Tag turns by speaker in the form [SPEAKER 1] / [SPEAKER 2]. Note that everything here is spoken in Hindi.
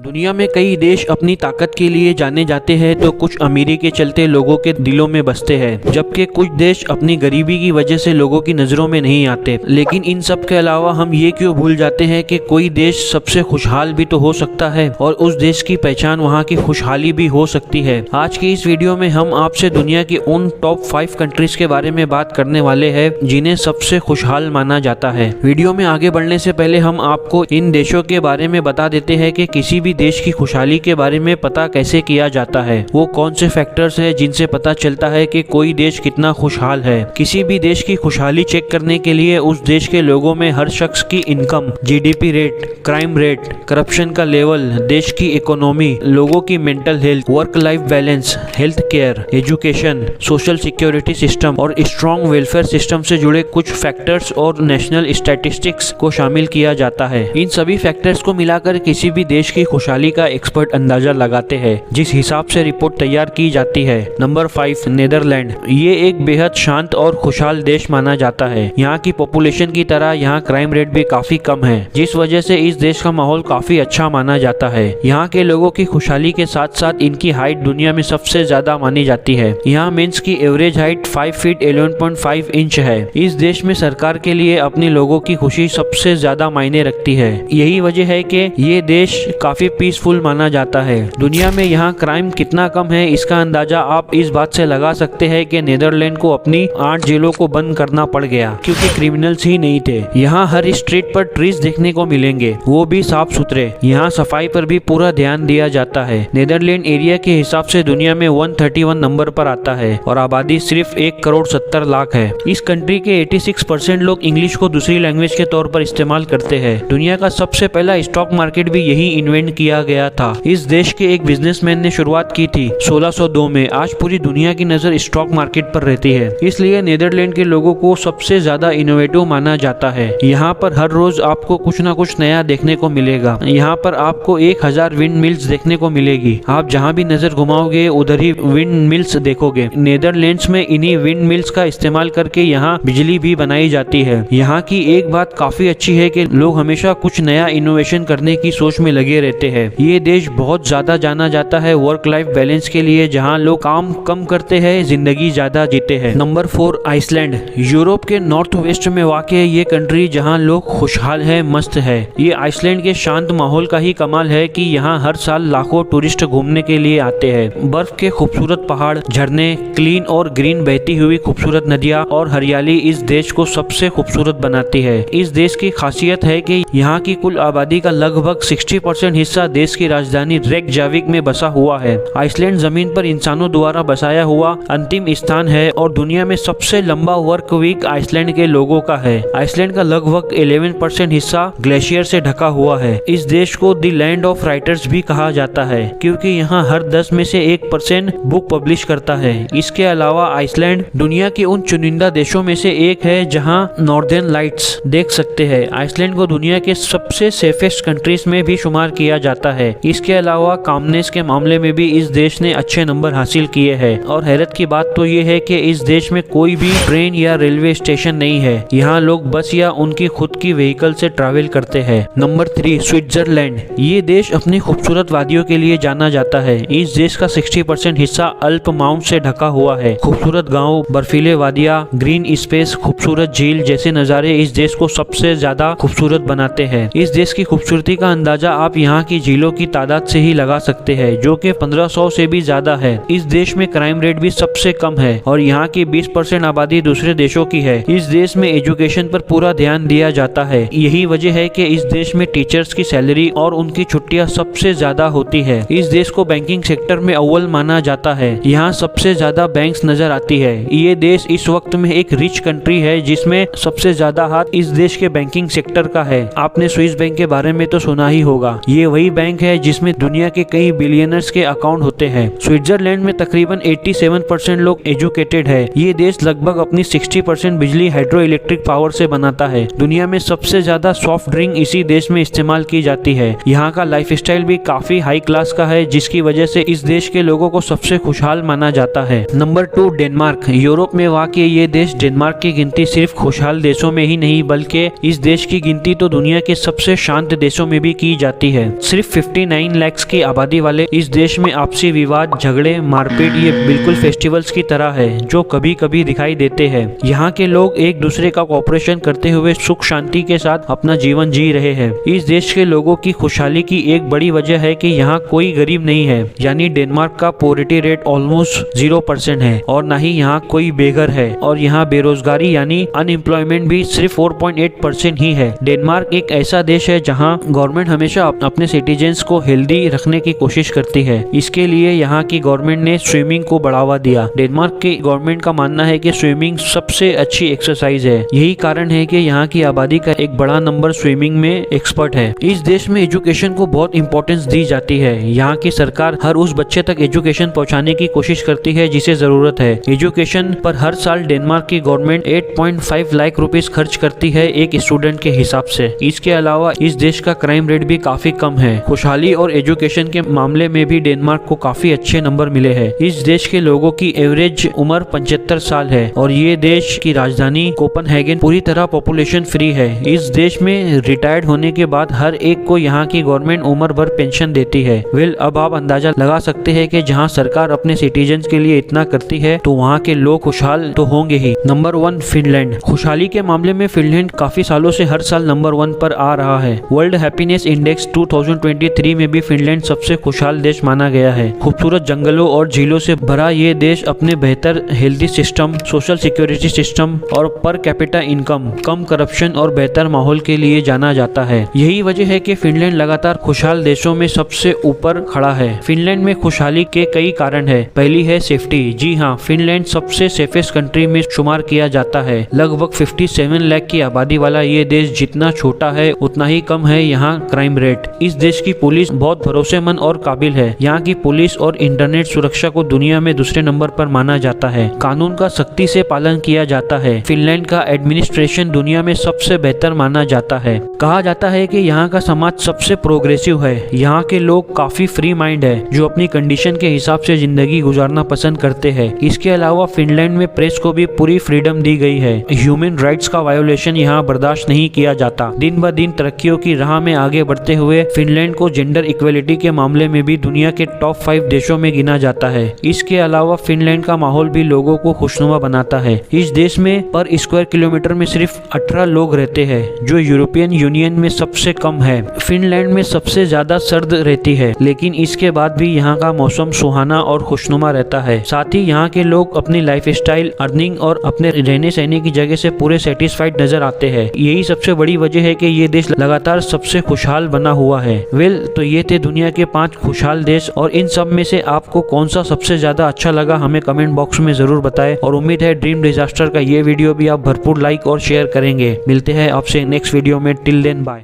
[SPEAKER 1] दुनिया में कई देश अपनी ताकत के लिए जाने जाते हैं तो कुछ अमीरी के चलते लोगों के दिलों में बसते हैं, जबकि कुछ देश अपनी गरीबी की वजह से लोगों की नज़रों में नहीं आते। लेकिन इन सब के अलावा हम ये क्यों भूल जाते हैं कि कोई देश सबसे खुशहाल भी तो हो सकता है और उस देश की पहचान वहाँ की खुशहाली भी हो सकती है। आज की इस वीडियो में हम आपसे दुनिया की उन टॉप 5 कंट्रीज के बारे में बात करने वाले हैं जिन्हें सबसे खुशहाल माना जाता है। वीडियो में आगे बढ़ने से पहले हम आपको इन देशों के बारे में बता देते हैं कि किसी भी देश की खुशहाली के बारे में पता कैसे किया जाता है। वो कौन से फैक्टर्स हैं जिनसे पता चलता है कि कोई देश कितना खुशहाल है। किसी भी देश की खुशहाली चेक करने के लिए उस देश के लोगों में हर शख्स की income, GDP rate, crime rate, corruption का लेवल, देश की इकोनॉमी, लोगों की mental health, work life balance, health care, education, social security system और स्ट्रॉन्ग वेलफेयर सिस्टम से जुड़े कुछ फैक्टर्स और नेशनल स्टैटिस्टिक्स को शामिल किया जाता है। इन सभी फैक्टर्स को मिलाकर किसी भी देश की खुशहाली का एक्सपर्ट अंदाजा लगाते हैं, जिस हिसाब से रिपोर्ट तैयार की जाती है। Number 5, Netherland. ये एक बेहद शांत और खुशहाल देश माना जाता है। यहाँ की पॉपुलेशन की तरह यहाँ क्राइम रेट भी काफी कम है, जिस वजह से इस देश का माहौल काफी अच्छा माना जाता है। यहाँ के लोगों की खुशहाली के साथ साथ इनकी हाइट दुनिया में सबसे ज्यादा मानी जाती है। यहाँ मेंस की एवरेज हाइट 5 फीट 11.5 इंच है। इस देश में सरकार के लिए अपने लोगों की खुशी सबसे ज्यादा मायने रखती है। यही वजह है कि ये देश काफी पीसफुल माना जाता है। दुनिया में यहाँ क्राइम कितना कम है, इसका अंदाजा आप इस बात से लगा सकते हैं कि नीदरलैंड को अपनी 8 जेलों को बंद करना पड़ गया क्योंकि क्रिमिनल्स ही नहीं थे। यहाँ हर स्ट्रीट पर ट्रीज देखने को मिलेंगे, वो भी साफ सुथरे। यहाँ सफाई पर भी पूरा ध्यान दिया जाता है। नीदरलैंड एरिया के हिसाब से दुनिया में 131 नंबर पर आता है और आबादी सिर्फ 1 करोड़ 70 लाख है। इस कंट्री के 86% लोग इंग्लिश को दूसरी लैंग्वेज के तौर पर इस्तेमाल करते हैं। दुनिया का सबसे पहला स्टॉक मार्केट भी यही इन्वेंट किया गया था। इस देश के एक बिजनेसमैन ने शुरुआत की थी 1602 में। आज पूरी दुनिया की नजर स्टॉक मार्केट पर रहती है, इसलिए नीदरलैंड के लोगों को सबसे ज्यादा इनोवेटिव माना जाता है। यहाँ पर हर रोज आपको कुछ न कुछ नया देखने को मिलेगा। यहाँ पर आपको 1000 विंड मिल्स देखने को मिलेगी। आप जहाँ भी नजर घुमाओगे उधर ही विंड मिल्स देखोगे। नीदरलैंड्स में इन्हीं विंड मिल्स का इस्तेमाल करके यहाँ बिजली भी बनाई जाती है। यहाँ की एक बात काफी अच्छी है कि लोग हमेशा कुछ नया इनोवेशन करने की सोच में लगे रहते हैं। ये देश बहुत ज्यादा जाना जाता है वर्क लाइफ बैलेंस के लिए, जहाँ लोग काम कम करते हैं, जिंदगी ज्यादा जीते हैं। Number 4, Iceland. यूरोप के नॉर्थ वेस्ट में वाक़ ये कंट्री जहाँ लोग खुशहाल है, मस्त है। ये आइसलैंड के शांत माहौल का ही कमाल है कि यहाँ हर साल लाखों टूरिस्ट घूमने के लिए आते हैं। बर्फ के खूबसूरत पहाड़, झरने, क्लीन और ग्रीन बहती हुई खूबसूरत नदियाँ और हरियाली इस देश को सबसे खूबसूरत बनाती है। इस देश की खासियत है कि यहाँ की कुल आबादी का लगभग 60% हिस्सा देश की राजधानी रेकजाविक में बसा हुआ है। आइसलैंड जमीन पर इंसानों द्वारा बसाया हुआ अंतिम स्थान है और दुनिया में सबसे लंबा वर्क वीक आइसलैंड के लोगों का है। आइसलैंड का लगभग 11% हिस्सा ग्लेशियर से ढका हुआ है। इस देश को द लैंड ऑफ राइटर्स भी कहा जाता है क्योंकि यहाँ हर 10 में से 1% बुक पब्लिश करता है। इसके अलावा आइसलैंड दुनिया के उन चुनिंदा देशों में से एक है जहाँ नॉर्दर्न लाइट्स देख सकते हैं। आइसलैंड को दुनिया के सबसे सेफेस्ट कंट्रीज में भी शुमार किया जाता है। इसके अलावा कामनेस के मामले में भी इस देश ने अच्छे नंबर हासिल किए हैं। और हैरत की बात तो ये है कि इस देश में कोई भी ट्रेन या रेलवे स्टेशन नहीं है। यहाँ लोग बस या उनकी खुद की व्हीकल से ट्रैवल करते हैं। Number 3, Switzerland. ये देश अपनी खूबसूरत वादियों के लिए जाना जाता है। इस देश का 60% हिस्सा अल्प माउंट से ढका हुआ है। खूबसूरत गाँव, बर्फीले वादियाँ, ग्रीन स्पेस, खूबसूरत झील जैसे नज़ारे इस देश को सबसे ज्यादा खूबसूरत बनाते हैं। इस देश की खूबसूरती का अंदाजा आप यहाँ की झीलों की तादाद से ही लगा सकते हैं, जो कि 1500 से भी ज्यादा है। इस देश में क्राइम रेट भी सबसे कम है और यहाँ की 20% आबादी दूसरे देशों की है। इस देश में एजुकेशन पर पूरा ध्यान दिया जाता है। यही वजह है कि इस देश में टीचर्स की सैलरी और उनकी छुट्टियां सबसे ज्यादा होती है। इस देश को बैंकिंग सेक्टर में अव्वल माना जाता है। यहाँ सबसे ज्यादा बैंक्स नजर आती है। ये देश इस वक्त में एक रिच कंट्री है जिसमें सबसे ज्यादा हाथ इस देश के बैंकिंग सेक्टर का है। आपने स्विस बैंक के बारे में तो सुना ही होगा। ये वही बैंक है जिसमें दुनिया के कई बिलियनर्स के अकाउंट होते हैं। स्विट्जरलैंड में तकरीबन 87% लोग एजुकेटेड है। ये देश लगभग अपनी 60% बिजली हाइड्रो इलेक्ट्रिक पावर से बनाता है। दुनिया में सबसे ज्यादा सॉफ्ट ड्रिंक इसी देश में इस्तेमाल की जाती है। यहाँ का लाइफस्टाइल भी काफी हाई क्लास का है, जिसकी वजह से इस देश के लोगों को सबसे खुशहाल माना जाता है। Number 2, Denmark. यूरोप में वाक़ ये देश डेनमार्क की गिनती सिर्फ खुशहाल देशों में ही नहीं बल्कि इस देश की गिनती तो दुनिया के सबसे शांत देशों में भी की जाती है। सिर्फ 59 लाख की आबादी वाले इस देश में आपसी विवाद, झगड़े, मारपीट ये बिल्कुल फेस्टिवल्स की तरह है जो कभी कभी दिखाई देते हैं। यहाँ के लोग एक दूसरे का कोऑपरेशन करते हुए सुख शांति के साथ अपना जीवन जी रहे हैं। इस देश के लोगों की खुशहाली की एक बड़ी वजह है कि यहाँ कोई गरीब नहीं है, यानी डेनमार्क का पोवर्टी रेट ऑलमोस्ट 0% है और ना ही यहाँ कोई बेघर है और यहाँ बेरोजगारी यानी अनएम्प्लॉयमेंट भी सिर्फ 4.8% ही है। डेनमार्क एक ऐसा देश है जहाँ गवर्नमेंट हमेशा अपने सिटीजन्स को हेल्दी रखने की कोशिश करती है। इसके लिए यहाँ की गवर्नमेंट ने स्विमिंग को बढ़ावा दिया। डेनमार्क के गवर्नमेंट का मानना है कि स्विमिंग सबसे अच्छी एक्सरसाइज है। यही कारण है कि यहाँ की आबादी का एक बड़ा नंबर स्विमिंग में एक्सपर्ट है। इस देश में एजुकेशन को बहुत इंपॉर्टेंस दी जाती है। यहाँ की सरकार हर उस बच्चे तक एजुकेशन पहुँचाने की कोशिश करती है जिसे जरूरत है। एजुकेशन पर हर साल डेनमार्क की गवर्नमेंट 8.5 लाख रुपीस खर्च करती है एक स्टूडेंट के हिसाब से। इसके अलावा इस देश का क्राइम रेट भी काफी कम है। खुशहाली और एजुकेशन के मामले में भी डेनमार्क को काफी अच्छे नंबर मिले हैं। इस देश के लोगों की एवरेज उम्र 75 साल है और ये देश की राजधानी कोपेनहेगन पूरी तरह पॉपुलेशन फ्री है। इस देश में रिटायर्ड होने के बाद हर एक को यहाँ की गवर्नमेंट उम्र भर पेंशन देती है। अब आप अंदाजा लगा सकते हैं कि जहाँ सरकार अपने सिटीजन्स के लिए इतना करती है तो वहाँ के लोग खुशहाल तो होंगे ही। Number 1 Finland. खुशहाली के मामले में फिनलैंड काफी सालों से हर साल नंबर 1 पर आ रहा है। वर्ल्ड हैप्पीनेस इंडेक्स 2023 में भी फिनलैंड सबसे खुशहाल देश माना गया है। खूबसूरत जंगलों और झीलों से भरा ये देश अपने बेहतर healthy system, social security system और पर कैपिटा इनकम, कम करप्शन और बेहतर माहौल के लिए जाना जाता है। यही वजह है कि फिनलैंड लगातार खुशहाल देशों में सबसे ऊपर खड़ा है। फिनलैंड में खुशहाली के कई कारण है। पहली है सेफ्टी। जी हाँ, फिनलैंड सबसे सेफेस्ट कंट्री में शुमार किया जाता है। लगभग 57 लाख की आबादी वाला ये देश जितना छोटा है उतना ही कम है यहाँ क्राइम रेट। इस देश की पुलिस बहुत भरोसेमंद और काबिल है। यहाँ की पुलिस और इंटरनेट सुरक्षा को दुनिया में दूसरे नंबर पर माना जाता है। कानून का सख्ती से पालन किया जाता है। फिनलैंड का एडमिनिस्ट्रेशन दुनिया में सबसे बेहतर माना जाता है। कहा जाता है कि यहाँ का समाज सबसे प्रोग्रेसिव है। यहाँ के लोग काफी फ्री माइंड है जो अपनी कंडीशन के हिसाब से जिंदगी गुजारना पसंद करते हैं। इसके अलावा फिनलैंड में प्रेस को भी पूरी फ्रीडम दी गई है। ह्यूमन राइट्स का वायोलेशन यहाँ बर्दाश्त नहीं किया जाता। दिन ब दिन तरक्कियों की राह में आगे बढ़ते हुए फिनलैंड को जेंडर इक्वलिटी के मामले में भी दुनिया के टॉप 5 देशों में गिना जाता है। इसके अलावा फिनलैंड का माहौल भी लोगों को खुशनुमा बनाता है। इस देश में पर स्क्वायर किलोमीटर में सिर्फ 18 लोग रहते हैं जो यूरोपियन यूनियन में सबसे कम है। फिनलैंड में सबसे ज्यादा सर्द रहती है लेकिन इसके बाद भी यहाँ का मौसम सुहाना और खुशनुमा रहता है। साथ ही यहाँ के लोग अपनी लाइफस्टाइल, अर्निंग और अपने रहने सहने की जगह से पूरे सेटिस्फाइड नजर आते हैं। यही सबसे बड़ी वजह है कि ये देश लगातार सबसे खुशहाल बना हुआ है। तो ये थे दुनिया के 5 खुशहाल देश और इन सब में से आपको कौन सा सबसे ज्यादा अच्छा लगा हमें कमेंट बॉक्स में जरूर बताएं और उम्मीद है ड्रीम डिजास्टर का ये वीडियो भी आप भरपूर लाइक और शेयर करेंगे। मिलते हैं आपसे नेक्स्ट वीडियो में। Till then bye.